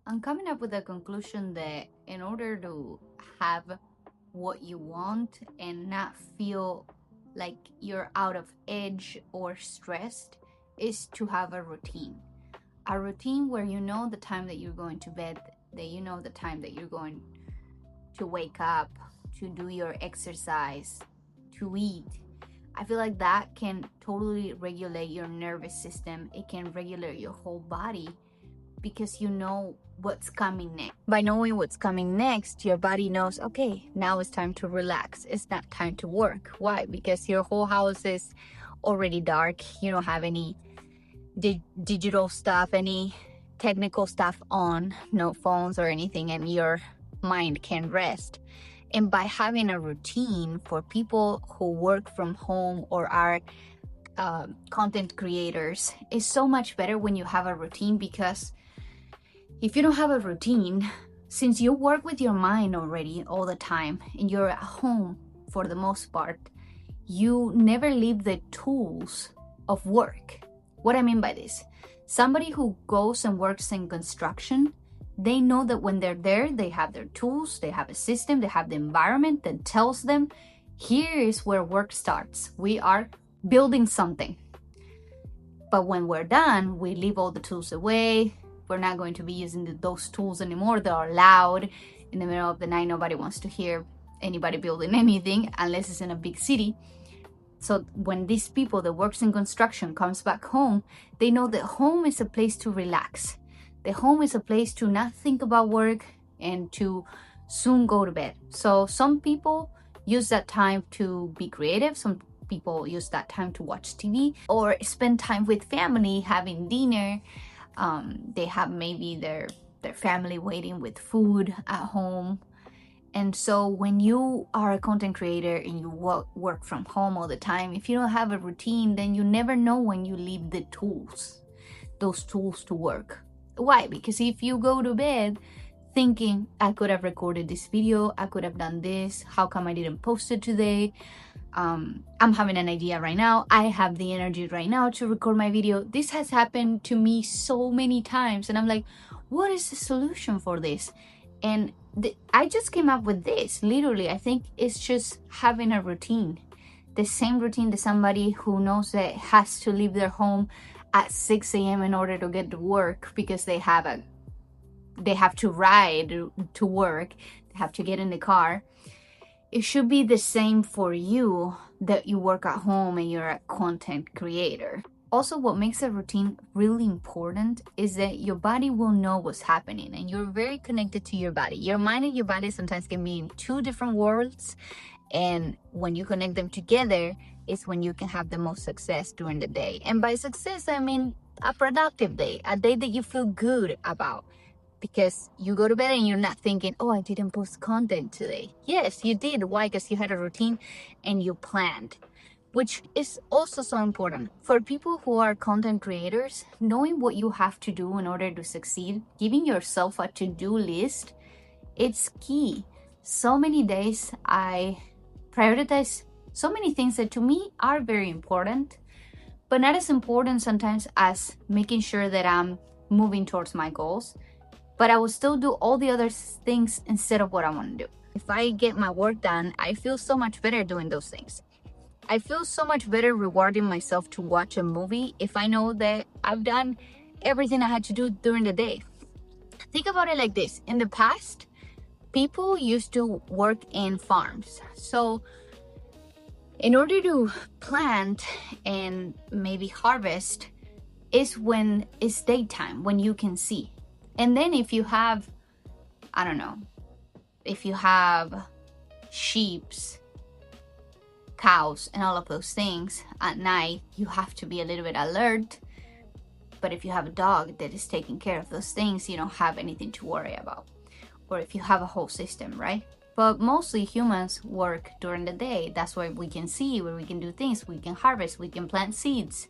I'm coming up with a conclusion that in order to have what you want and not feel like you're out of edge or stressed is to have a routine. A routine where you know the time that you're going to bed, that you know the time that you're going to wake up, to do your exercise, to eat. I feel like that can totally regulate your nervous system. It can regulate your whole body because you know what's coming next. By knowing what's coming next, your body knows, okay, now it's time to relax. It's not time to work. Why? Because your whole house is already dark. You don't have any digital stuff, any technical stuff on, no phones or anything, and your mind can rest. And by having a routine for people who work from home or are content creators, it's so much better when you have a routine, because if you don't have a routine, since you work with your mind already all the time and you're at home for the most part, you never leave the tools of work. What I mean by this, somebody who goes and works in construction, they know that when they're there, they have their tools, they have a system, they have the environment that tells them, here is where work starts. We are building something. But when we're done, we leave all the tools away. We're not going to be using those tools anymore. They are loud. In the middle of the night, nobody wants to hear anybody building anything unless it's in a big city. So when these people that works in construction comes back home, they know that home is a place to relax. The home is a place to not think about work and to soon go to bed. So some people use that time to be creative. Some people use that time to watch TV or spend time with family, having dinner. They have maybe their family waiting with food at home. And so when you are a content creator and you work from home all the time, if you don't have a routine, then you never know when you leave the tools, those tools to work. Why? Because if you go to bed thinking, I could have recorded this video, I could have done this, how come I didn't post it today? I'm having an idea right now, I have the energy right now to record my video. This has happened to me so many times, and I'm like, what is the solution for this? And I just came up with this. Literally, I think it's just having a routine. The same routine that somebody who knows that has to leave their home at 6 a.m. in order to get to work because they have to ride to work, they have to get in the car. It should be the same for you that you work at home and you're a content creator. Also, what makes a routine really important is that your body will know what's happening and you're very connected to your body. Your mind and your body sometimes can be in two different worlds, and when you connect them together is when you can have the most success during the day. And by success, I mean a productive day, a day that you feel good about. Because you go to bed and you're not thinking, oh, I didn't post content today. Yes, you did. Why? Because you had a routine and you planned, which is also so important. For people who are content creators, knowing what you have to do in order to succeed, giving yourself a to-do list, it's key. So many days I prioritize so many things that to me are very important, but not as important sometimes as making sure that I'm moving towards my goals. But I will still do all the other things instead of what I want to do. If I get my work done, I feel so much better doing those things. I feel so much better rewarding myself to watch a movie if I know that I've done everything I had to do during the day. Think about it like this. In the past, people used to work in farms. So in order to plant and maybe harvest is when it's daytime, when you can see. And then if you have, I don't know, if you have sheep, cows, and all of those things at night, you have to be a little bit alert. But if you have a dog that is taking care of those things, you don't have anything to worry about. Or if you have a whole system, right? But mostly humans work during the day. That's why we can see, where we can do things, we can harvest, we can plant seeds.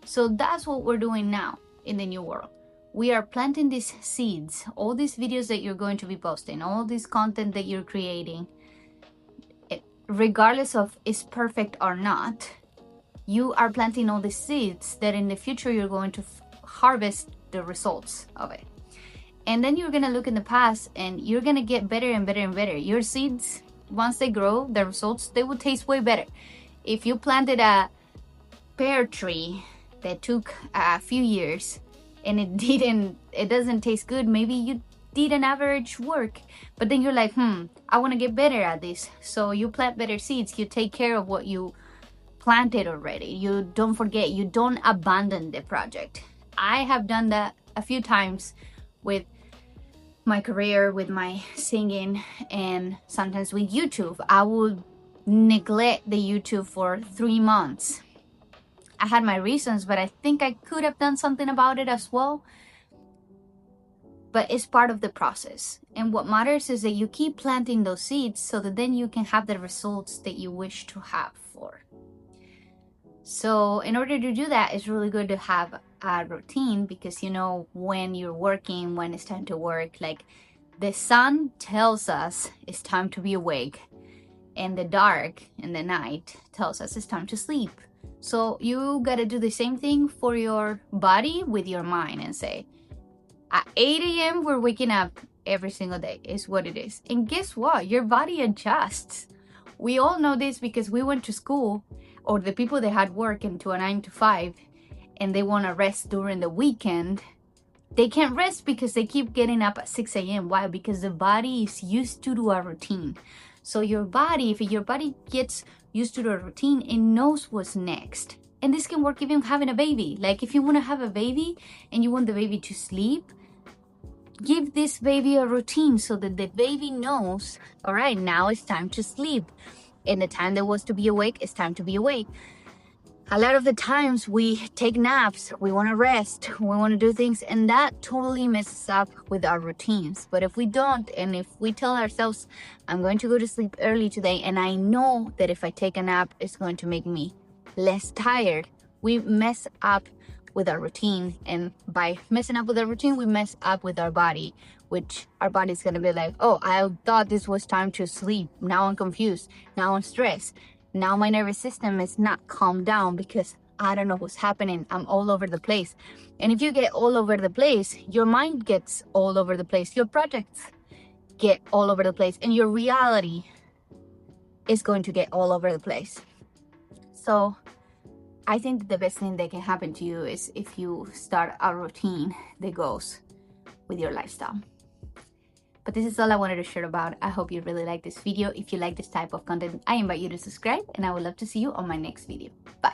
So that's what we're doing now in the new world. We are planting these seeds, all these videos that you're going to be posting, all this content that you're creating, regardless of it's perfect or not, you are planting all these seeds that in the future you're going to harvest the results of it. And then you're gonna look in the past and you're gonna get better and better and better. Your seeds, once they grow, the results, they will taste way better. If you planted a pear tree that took a few years and it doesn't taste good, maybe you did an average work, but then you're like, I want to get better at this. So you plant better seeds, you take care of what you planted already. You don't forget, you don't abandon the project. I have done that a few times with my career, with my singing, and sometimes with YouTube. I would neglect the YouTube for 3 months. I had my reasons, but I think I could have done something about it as well. But it's part of the process. And what matters is that you keep planting those seeds so that then you can have the results that you wish to have for. So in order to do that, it's really good to have a routine, because you know when you're working, when it's time to work. Like the sun tells us it's time to be awake, and the dark and the night tells us it's time to sleep. So you gotta do the same thing for your body with your mind and say, at 8 a.m. we're waking up every single day, is what it is. And guess what? Your body adjusts. We all know this because we went to school, or the people that had work into a 9 to 5 and they want to rest during the weekend, they can't rest because they keep getting up at 6 a.m. Why? Because the body is used to a routine. So your body, if your body gets used to the routine, it knows what's next. And this can work even having a baby. Like if you want to have a baby and you want the baby to sleep, give this baby a routine so that the baby knows, all right, now it's time to sleep. And the time that was to be awake, it's time to be awake. A lot of the times we take naps, we want to rest, we want to do things, and that totally messes up with our routines. But if we don't, and if we tell ourselves, I'm going to go to sleep early today, and I know that if I take a nap, it's going to make me less tired, we mess up with our routine. And by messing up with our routine, we mess up with our body, which our body's going to be like, oh, I thought this was time to sleep. Now I'm confused. Now I'm stressed. Now my nervous system is not calmed down because I don't know what's happening. I'm all over the place. And if you get all over the place, your mind gets all over the place. Your projects get all over the place. And your reality is going to get all over the place. So I think the best thing that can happen to you is if you start a routine that goes with your lifestyle. But this is all I wanted to share about. I hope you really like this video. If you like this type of content, I invite you to subscribe, and I would love to see you on my next video. Bye.